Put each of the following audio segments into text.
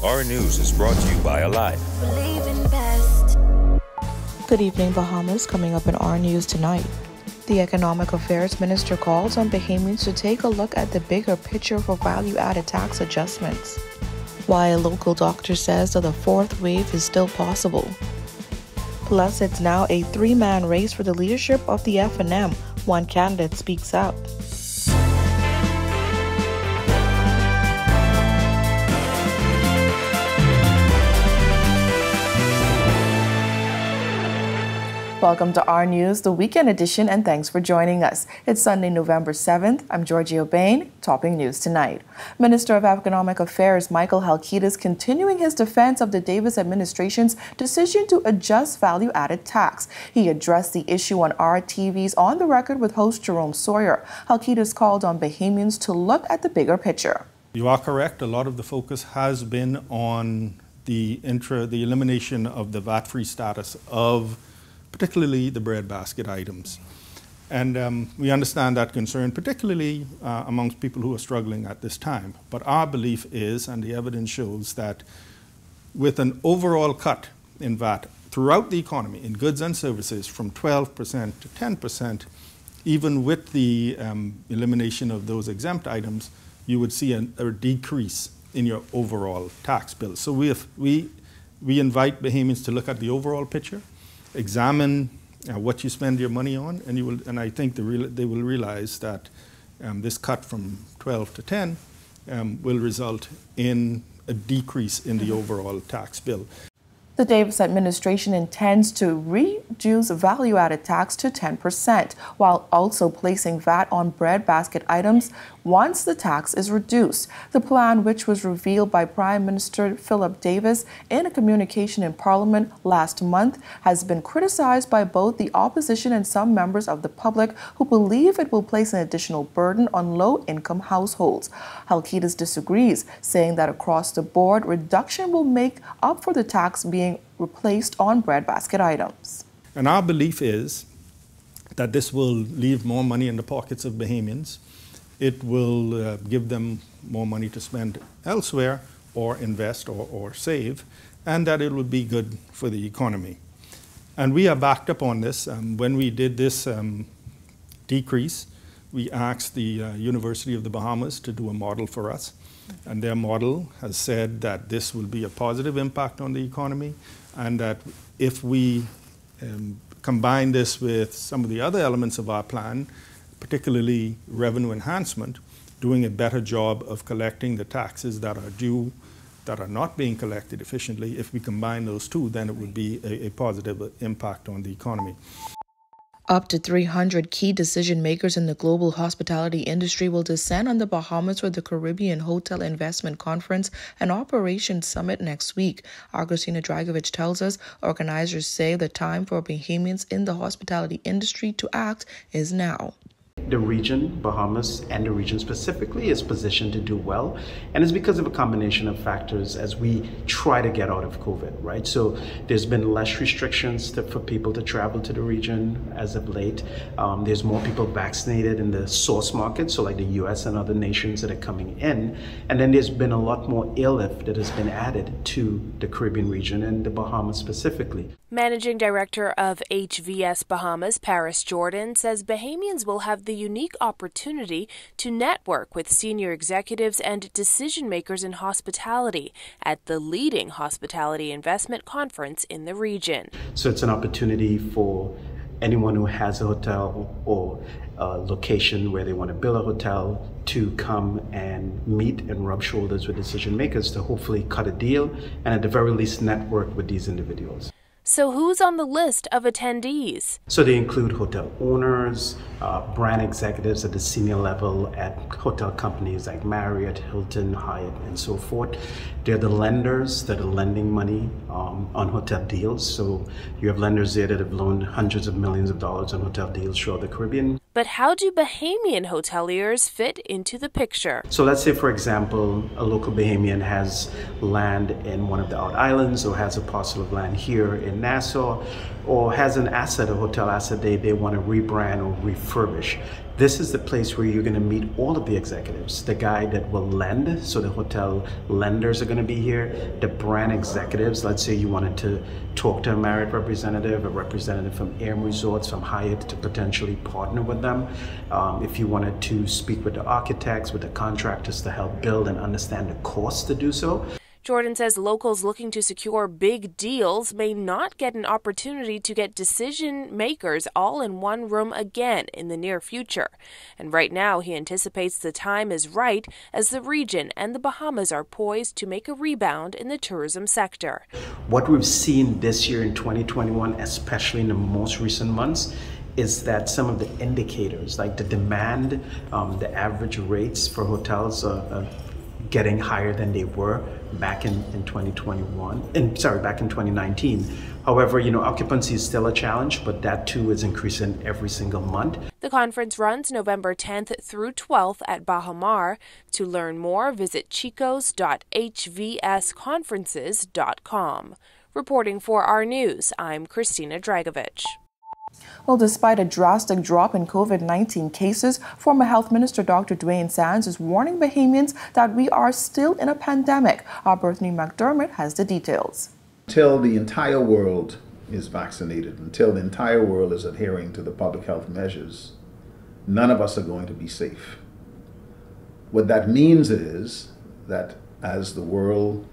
Our News is brought to you by Alive. Good evening, Bahamas. Coming up in our news tonight. The Economic Affairs Minister calls on Bahamians to take a look at the bigger picture for value-added tax adjustments, while a local doctor says that the fourth wave is still possible. Plus, it's now a three-man race for the leadership of the FNM. One candidate speaks out. Welcome to our news, the weekend edition, and thanks for joining us. It's Sunday, November 7th. I'm Georgia Bain, topping news tonight. Minister of Economic Affairs Michael Halkitis continuing his defense of the Davis administration's decision to adjust value-added tax. He addressed the issue on RTV's On the Record with host Jerome Sawyer. Halkitis called on Bahamians to look at the bigger picture. You are correct. A lot of the focus has been on the elimination of the VAT-free status of particularly the breadbasket items. And we understand that concern, particularly amongst people who are struggling at this time. But our belief is, and the evidence shows, that with an overall cut in VAT throughout the economy, in goods and services, from 12% to 10%, even with the elimination of those exempt items, you would see a decrease in your overall tax bill. So we invite Bahamians to look at the overall picture, examine what you spend your money on, and I think they will realize that this cut from 12 to 10 will result in a decrease in the overall tax bill. The Davis administration intends to reduce value-added tax to 10%, while also placing VAT on breadbasket items once the tax is reduced. The plan, which was revealed by Prime Minister Philip Davis in a communication in Parliament last month, has been criticized by both the opposition and some members of the public who believe it will place an additional burden on low-income households. Halkitis disagrees, saying that across the board, reduction will make up for the tax being replaced on breadbasket items. And our belief is that this will leave more money in the pockets of Bahamians. It will give them more money to spend elsewhere or invest or save, and that it will be good for the economy. And we are backed up on this. When we did this decrease, we asked the University of the Bahamas to do a model for us. And their model has said that this will be a positive impact on the economy, and that if we combine this with some of the other elements of our plan, particularly revenue enhancement, doing a better job of collecting the taxes that are due, that are not being collected efficiently, if we combine those two, then it would be a positive impact on the economy. Up to 300 key decision makers in the global hospitality industry will descend on the Bahamas for the Caribbean Hotel Investment Conference and Operations Summit next week. Agustina Dragovic tells us organizers say the time for Bahamians in the hospitality industry to act is now. The region, Bahamas, and the region specifically is positioned to do well. And it's because of a combination of factors as we try to get out of COVID, right? So there's been less restrictions for people to travel to the region as of late. There's more people vaccinated in the source market, so like the US and other nations that are coming in. And then there's been a lot more airlift that has been added to the Caribbean region and the Bahamas specifically. Managing Director of HVS Bahamas, Paris Jordan, says Bahamians will have the unique opportunity to network with senior executives and decision makers in hospitality at the leading hospitality investment conference in the region. So it's an opportunity for anyone who has a hotel or a location where they want to build a hotel to come and meet and rub shoulders with decision makers to hopefully cut a deal and at the very least network with these individuals. So who's on the list of attendees? So they include hotel owners, brand executives at the senior level at hotel companies like Marriott, Hilton, Hyatt, and so forth. They're the lenders that are lending money on hotel deals. So you have lenders there that have loaned hundreds of millions of dollars on hotel deals throughout the Caribbean. But how do Bahamian hoteliers fit into the picture? So let's say, for example, a local Bahamian has land in one of the out islands or has a parcel of land here in Nassau or has an asset, a hotel asset they want to rebrand or refurbish. This is the place where you're going to meet all of the executives. The guy that will lend, so the hotel lenders are going to be here. The brand executives, let's say you wanted to talk to a Marriott representative, a representative from AM Resorts, from Hyatt, to potentially partner with them. If you wanted to speak with the architects, with the contractors to help build and understand the cost to do so. Jordan says locals looking to secure big deals may not get an opportunity to get decision makers all in one room again in the near future. And right now, he anticipates the time is right as the region and the Bahamas are poised to make a rebound in the tourism sector. What we've seen this year in 2021, especially in the most recent months, is that some of the indicators, like the demand, the average rates for hotels are getting higher than they were back in 2019. However, occupancy is still a challenge, but that too is increasing every single month. The conference runs November 10th through 12th at Baha Mar. To learn more, visit chicos.hvsconferences.com. Reporting for our news, I'm Christina Dragovich. Well, despite a drastic drop in COVID-19 cases, former Health Minister Dr. Dwayne Sands is warning Bahamians that we are still in a pandemic. Our Bethany McDermott has the details. Until the entire world is vaccinated, until the entire world is adhering to the public health measures, none of us are going to be safe. What that means is that as the world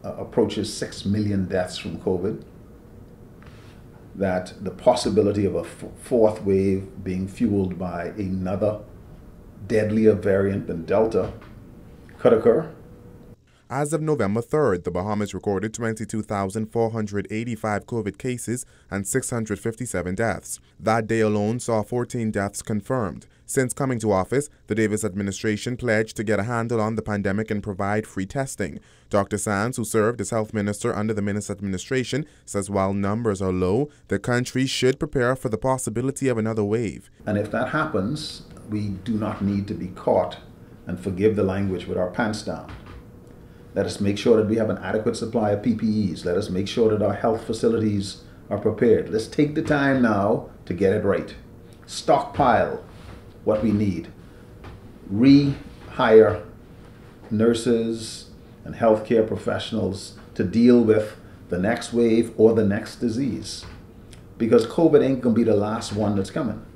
approaches 6 million deaths from COVID, that the possibility of a fourth wave being fueled by another deadlier variant than Delta could occur. As of November 3rd, the Bahamas recorded 22,485 COVID cases and 657 deaths. That day alone saw 14 deaths confirmed. Since coming to office, the Davis administration pledged to get a handle on the pandemic and provide free testing. Dr. Sands, who served as health minister under the Minnis administration, says while numbers are low, the country should prepare for the possibility of another wave. And if that happens, we do not need to be caught, and forgive the language, with our pants down. Let us make sure that we have an adequate supply of PPEs. Let us make sure that our health facilities are prepared. Let's take the time now to get it right. Stockpile what we need. Rehire nurses and healthcare professionals to deal with the next wave or the next disease. Because COVID ain't gonna be the last one that's coming.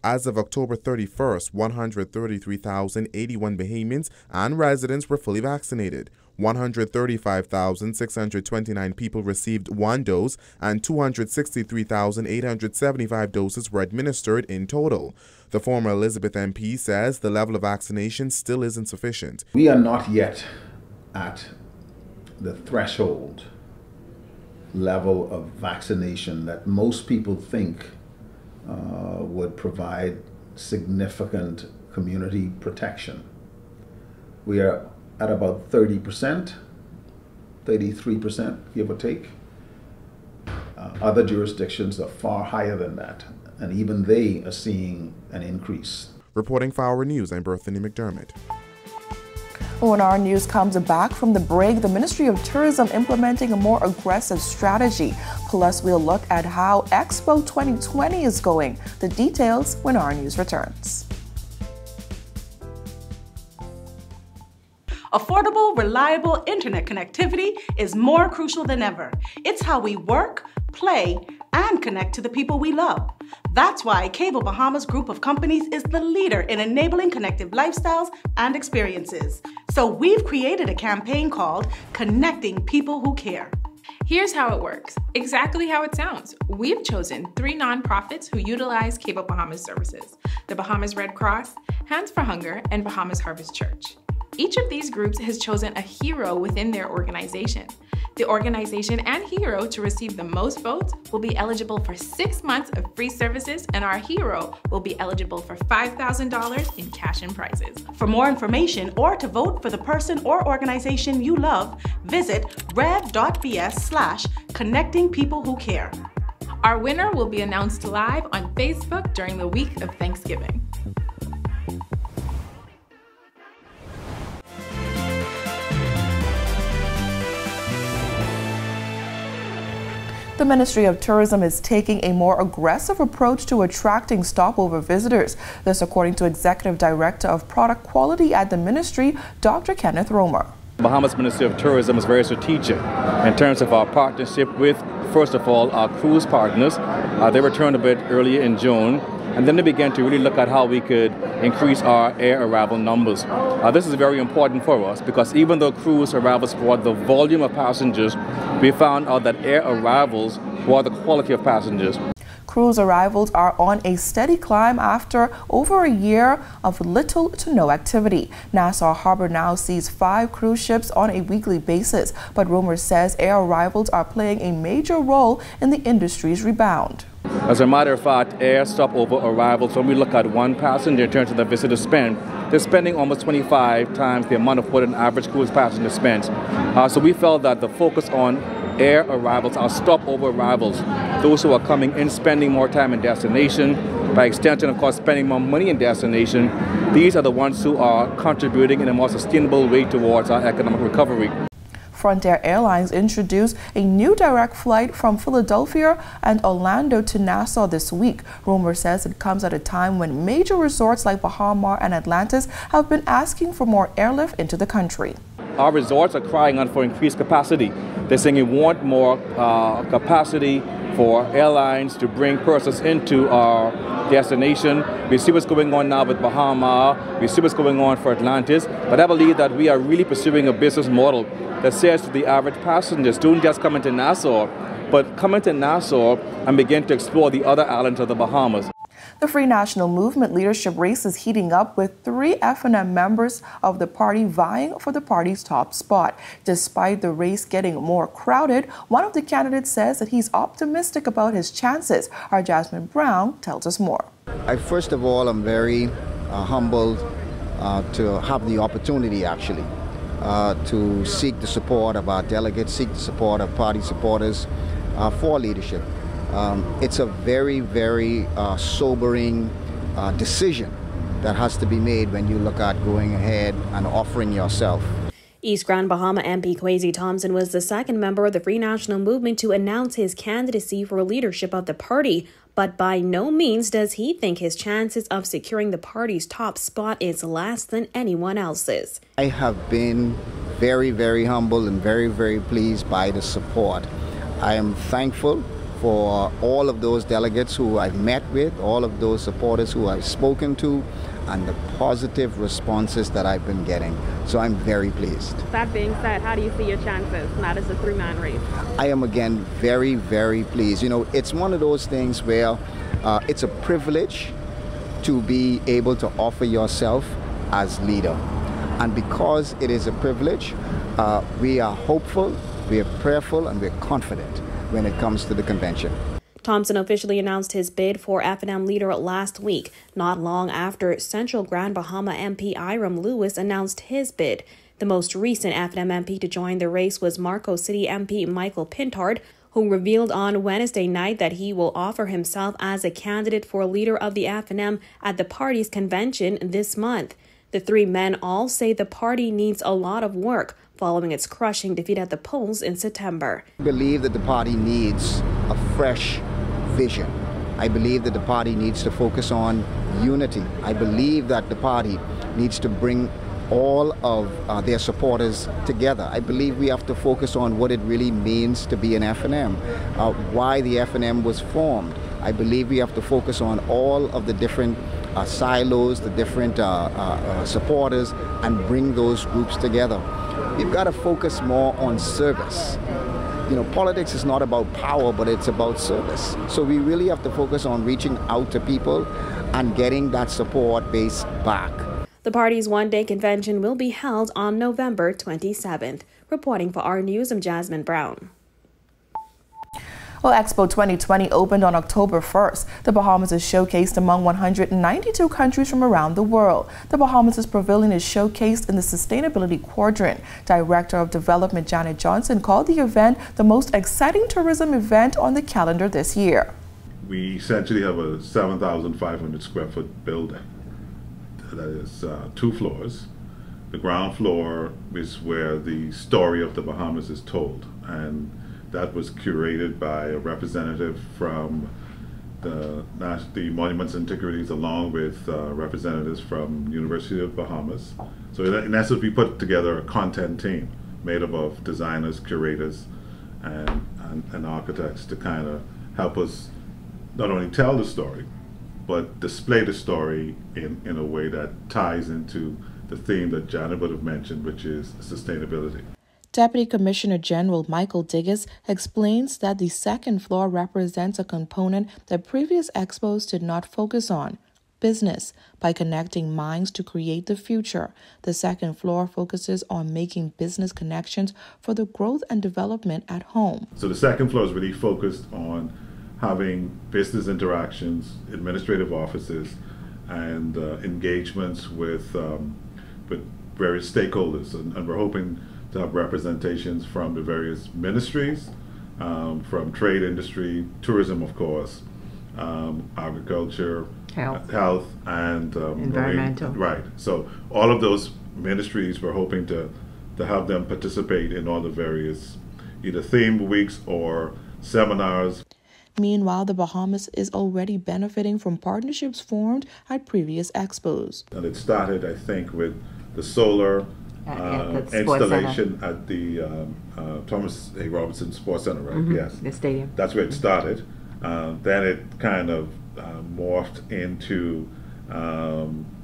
As of October 31st, 133,081 Bahamians and residents were fully vaccinated. 135,629 people received one dose and 263,875 doses were administered in total. The former Elizabeth MP says the level of vaccination still isn't sufficient. We are not yet at the threshold level of vaccination that most people think would provide significant community protection. We are at about 30%, 33%, give or take. Other jurisdictions are far higher than that, and even they are seeing an increase. Reporting for Our News, I'm Bethany McDermott. When our news comes back from the break, the Ministry of Tourism implementing a more aggressive strategy. Plus, we'll look at how Expo 2020 is going. The details when our news returns. Affordable, reliable internet connectivity is more crucial than ever. It's how we work, play, and connect to the people we love. That's why Cable Bahamas Group of Companies is the leader in enabling connective lifestyles and experiences. So we've created a campaign called Connecting People Who Care. Here's how it works, exactly how it sounds. We've chosen 3 nonprofits who utilize Cable Bahamas services: the Bahamas Red Cross, Hands for Hunger, and Bahamas Harvest Church. Each of these groups has chosen a hero within their organization. The organization and hero to receive the most votes will be eligible for 6 months of free services, and our hero will be eligible for $5,000 in cash and prizes. For more information or to vote for the person or organization you love, visit rev.bs/connectingpeoplewhocare. Our winner will be announced live on Facebook during the week of Thanksgiving. The The Ministry of Tourism is taking a more aggressive approach to attracting stopover visitors. This according to Executive Director of Product Quality at the Ministry, Dr. Kenneth Romer. Bahamas Ministry of Tourism is very strategic in terms of our partnership with, first of all, our cruise partners. They returned a bit earlier in June, and then they began to really look at how we could increase our air arrival numbers. This is very important for us because even though cruise arrivals brought the volume of passengers, we found out that air arrivals brought the quality of passengers. Cruise arrivals are on a steady climb after over a year of little to no activity. Nassau Harbor now sees 5 cruise ships on a weekly basis, but Romer says air arrivals are playing a major role in the industry's rebound. As a matter of fact, air stopover arrivals, when we look at one passenger in terms of the visitor spend, they're spending almost 25 times the amount of what an average cruise passenger spends. So we felt that the focus on air arrivals, our stopover arrivals, those who are coming in spending more time in destination, by extension, of course, spending more money in destination, these are the ones who are contributing in a more sustainable way towards our economic recovery. Frontier Airlines introduced a new direct flight from Philadelphia and Orlando to Nassau this week. Romer says it comes at a time when major resorts like Bahama and Atlantis have been asking for more airlift into the country. Our resorts are crying out for increased capacity. They're saying we want more capacity for airlines to bring persons into our destination. We see what's going on now with Bahama. We see what's going on for Atlantis. But I believe that we are really pursuing a business model that says to the average passengers, don't just come into Nassau, but come into Nassau and begin to explore the other islands of the Bahamas. The Free National Movement leadership race is heating up with 3 FNM members of the party vying for the party's top spot. Despite the race getting more crowded, one of the candidates says that he's optimistic about his chances. Our Jasmine Brown tells us more. First of all, I'm very humbled to have the opportunity actually to seek the support of our delegates, seek the support of party supporters for leadership. It's a very, very sobering decision that has to be made when you look at going ahead and offering yourself. East Grand Bahama MP Kwesi Thompson was the second member of the Free National Movement to announce his candidacy for leadership of the party, but by no means does he think his chances of securing the party's top spot is less than anyone else's. I have been very, very humble and very, very pleased by the support. I am thankful for all of those delegates who I've met with, all of those supporters who I've spoken to, and the positive responses that I've been getting. So I'm very pleased. That being said, how do you see your chances? Not as a 3-man race. I am again very, very pleased. You know, it's one of those things where it's a privilege to be able to offer yourself as leader. And because it is a privilege, we are hopeful, we are prayerful, and we're confident when it comes to the convention. Thompson officially announced his bid for FNM leader last week, not long after Central Grand Bahama MP Iram Lewis announced his bid. The most recent FNM MP to join the race was Marco City MP Michael Pintard, who revealed on Wednesday night that he will offer himself as a candidate for leader of the FNM at the party's convention this month. The 3 men all say the party needs a lot of work following its crushing defeat at the polls in September. I believe that the party needs a fresh vision. I believe that the party needs to focus on unity. I believe that the party needs to bring all of their supporters together. I believe we have to focus on what it really means to be an FNM, why the FNM was formed. I believe we have to focus on all of the different silos, the different supporters, and bring those groups together. We've got to focus more on service. You know, politics is not about power, but it's about service. So we really have to focus on reaching out to people and getting that support base back. The party's one-day convention will be held on November 27th. Reporting for our news, I'm Jasmine Brown. Well, Expo 2020 opened on October 1st. The Bahamas is showcased among 192 countries from around the world. The Bahamas' pavilion is showcased in the Sustainability Quadrant. Director of Development Janet Johnson called the event the most exciting tourism event on the calendar this year. We essentially have a 7,500 square foot building that is 2 floors. The ground floor is where the story of the Bahamas is told, and that was curated by a representative from the Monuments and Antiquities, along with representatives from University of Bahamas. So in essence, we put together a content team made up of designers, curators, and architects to kind of help us not only tell the story, but display the story in a way that ties into the theme that Janet would have mentioned, which is sustainability. Deputy Commissioner General Michael Digges explains that the second floor represents a component that previous expos did not focus on: business. By connecting minds to create the future, the second floor focuses on making business connections for the growth and development at home. So the second floor is really focused on having business interactions, administrative offices, and engagements with various stakeholders, and we're hoping to have representations from the various ministries, from trade, industry, tourism, of course, agriculture, health, and environmental. Marine. Right. So all of those ministries, we're hoping to have them participate in all the various either theme weeks or seminars. Meanwhile, the Bahamas is already benefiting from partnerships formed at previous expos. And it started, I think, with the solar installation at the Thomas A. Robinson Sports Center, right? Mm-hmm. Yes. The stadium. That's where it started. Then it kind of morphed into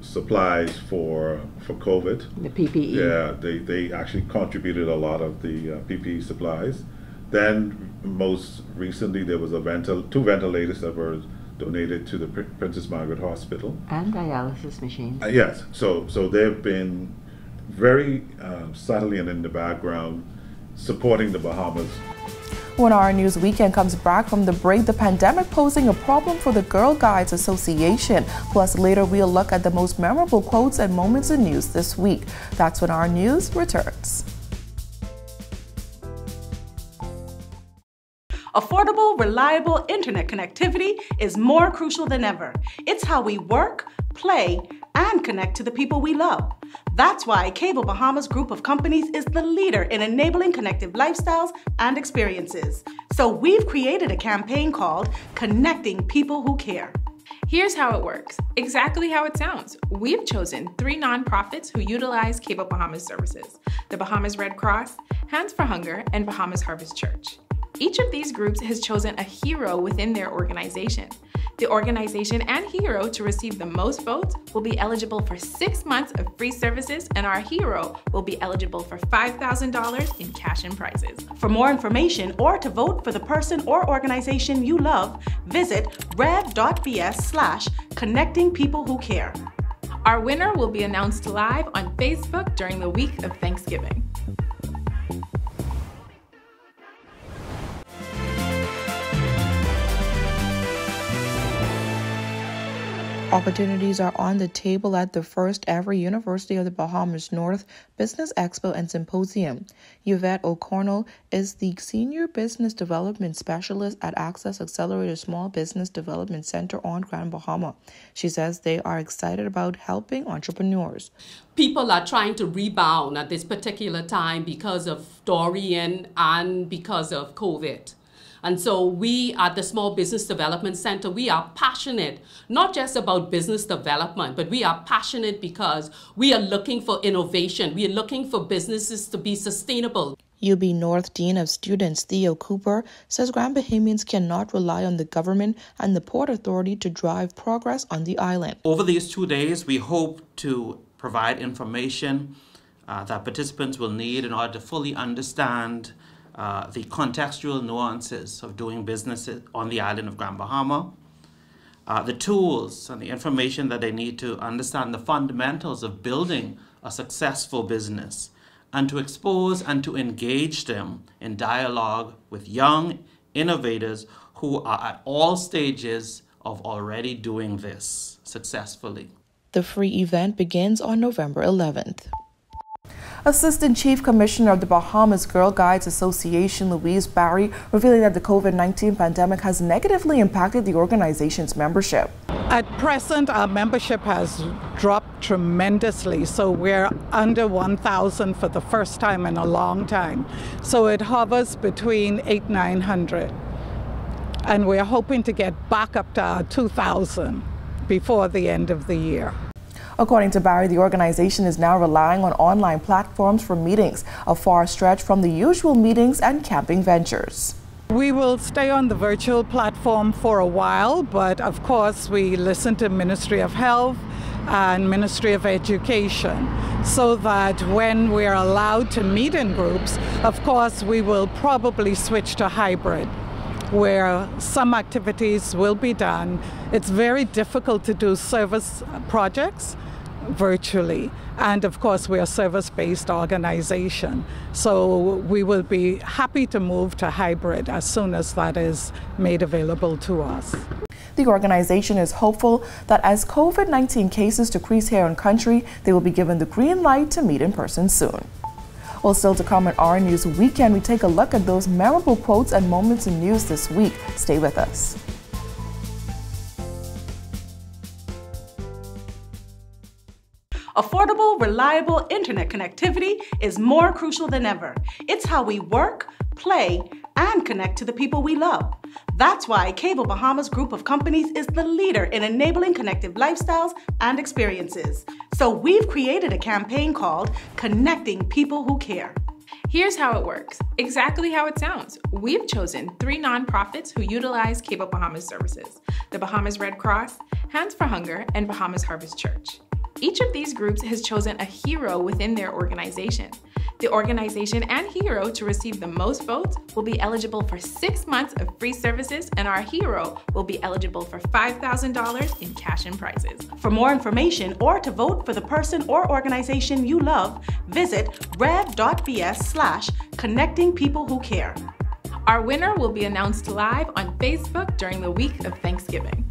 supplies for COVID. The PPE. Yeah, they actually contributed a lot of the PPE supplies. Then most recently there was two ventilators that were donated to the Princess Margaret Hospital. And dialysis machines. Yes, so they've been very subtly and in the background supporting the Bahamas. When our news weekend comes back from the break, the pandemic posing a problem for the Girl Guides Association. Plus later we'll look at the most memorable quotes and moments in news this week. That's when our news returns. Affordable, reliable internet connectivity is more crucial than ever. It's how we work, play, and connect to the people we love. That's why Cable Bahamas Group of Companies is the leader in enabling connective lifestyles and experiences. So we've created a campaign called Connecting People Who Care. Here's how it works, exactly how it sounds. We've chosen 3 nonprofits who utilize Cable Bahamas services: the Bahamas Red Cross, Hands for Hunger, and Bahamas Harvest Church. Each of these groups has chosen a hero within their organization. The organization and hero to receive the most votes will be eligible for 6 months of free services, and our hero will be eligible for $5,000 in cash and prizes. For more information or to vote for the person or organization you love, visit rev.bs/connectingpeoplewhocare. Our winner will be announced live on Facebook during the week of Thanksgiving. Opportunities are on the table at the first ever University of the Bahamas North Business Expo and Symposium. Yvette O'Connell is the Senior Business Development Specialist at Access Accelerator Small Business Development Center on Grand Bahama. She says they are excited about helping entrepreneurs. People are trying to rebound at this particular time because of Dorian and because of COVID. And so we at the Small Business Development Center, we are passionate, not just about business development, but we are passionate because we are looking for innovation. We are looking for businesses to be sustainable. UB North Dean of Students Theo Cooper says Grand Bahamians cannot rely on the government and the Port Authority to drive progress on the island. Over these 2 days, we hope to provide information that participants will need in order to fully understand the contextual nuances of doing business on the island of Grand Bahama, the tools and the information that they need to understand the fundamentals of building a successful business, and to expose and to engage them in dialogue with young innovators who are at all stages of already doing this successfully. The free event begins on November 11th. Assistant Chief Commissioner of the Bahamas Girl Guides Association, Louise Barry, revealing that the COVID-19 pandemic has negatively impacted the organization's membership. At present, our membership has dropped tremendously, so we're under 1,000 for the first time in a long time. So it hovers between 800-900, and we're hoping to get back up to our 2,000 before the end of the year. According to Barry, the organization is now relying on online platforms for meetings, a far stretch from the usual meetings and camping ventures. We will stay on the virtual platform for a while, but of course we listen to Ministry of Health and Ministry of Education, so that when we're allowed to meet in groups, of course we will probably switch to hybrid, where some activities will be done. It's very difficult to do service projects virtually, and of course we're a service-based organization, so we will be happy to move to hybrid as soon as that is made available to us. The organization is hopeful that as COVID-19 cases decrease here in country, they will be given the green light to meet in person soon. Well, still to come at our News Weekend, we take a look at those memorable quotes and moments in news this week. Stay with us. Affordable, reliable internet connectivity is more crucial than ever. It's how we work, play, and connect to the people we love. That's why Cable Bahamas Group of Companies is the leader in enabling connective lifestyles and experiences. So we've created a campaign called Connecting People Who Care. Here's how it works, exactly how it sounds. We've chosen 3 nonprofits who utilize Cable Bahamas services: the Bahamas Red Cross, Hands for Hunger, and Bahamas Harvest Church. Each of these groups has chosen a hero within their organization. The organization and hero to receive the most votes will be eligible for 6 months of free services, and our hero will be eligible for $5,000 in cash and prizes. For more information or to vote for the person or organization you love, visit rev.bs/connectingpeoplewhocare. Our winner will be announced live on Facebook during the week of Thanksgiving.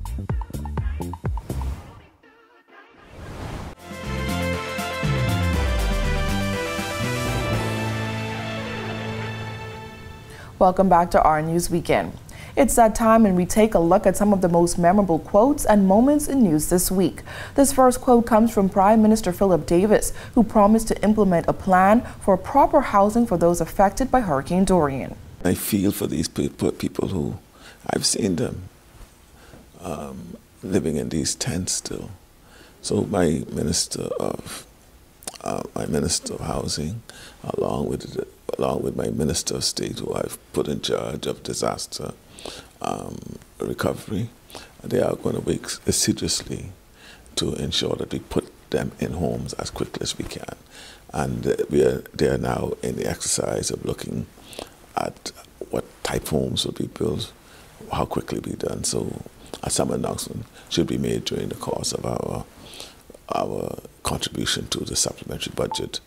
Welcome back to our News Weekend. It's that time and we take a look at some of the most memorable quotes and moments in news this week. This first quote comes from Prime Minister Philip Davis, who promised to implement a plan for proper housing for those affected by Hurricane Dorian. I feel for these people who I've seen them living in these tents still. So my Minister of Housing, along with my Minister of State, who I've put in charge of disaster recovery, they are going to work assiduously to ensure that we put them in homes as quickly as we can. And they are now in the exercise of looking at what type homes will be built, how quickly be done. So some announcement should be made during the course of our contribution to the supplementary budget.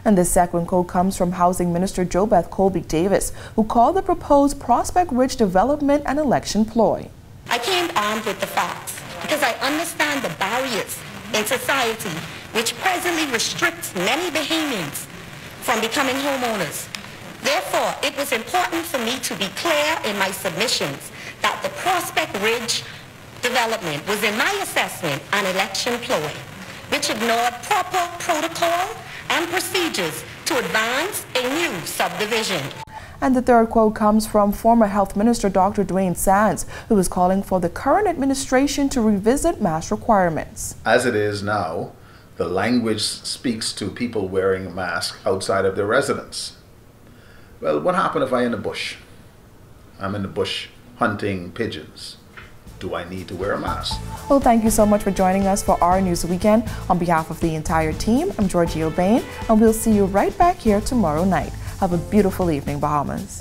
And this second quote comes from Housing Minister JoBeth Colby-Davis, who called the proposed prospect-rich development an election ploy. I came armed with the facts because I understand the barriers in society which presently restrict many Bahamians from becoming homeowners. Therefore, it was important for me to be clear in my submissions that the prospect-rich development was, in my assessment, an election ploy, which ignored proper protocol and procedures to advance a new subdivision. And the third quote comes from former Health Minister Dr. Dwayne Sands, who is calling for the current administration to revisit mask requirements. As it is now, the language speaks to people wearing a mask outside of their residence. Well, what happens if I'm in the bush? I'm in the bush hunting pigeons. Do I need to wear a mask? Well, thank you so much for joining us for our News Weekend. On behalf of the entire team, I'm Georgie O'Bain, and we'll see you right back here tomorrow night. Have a beautiful evening, Bahamas.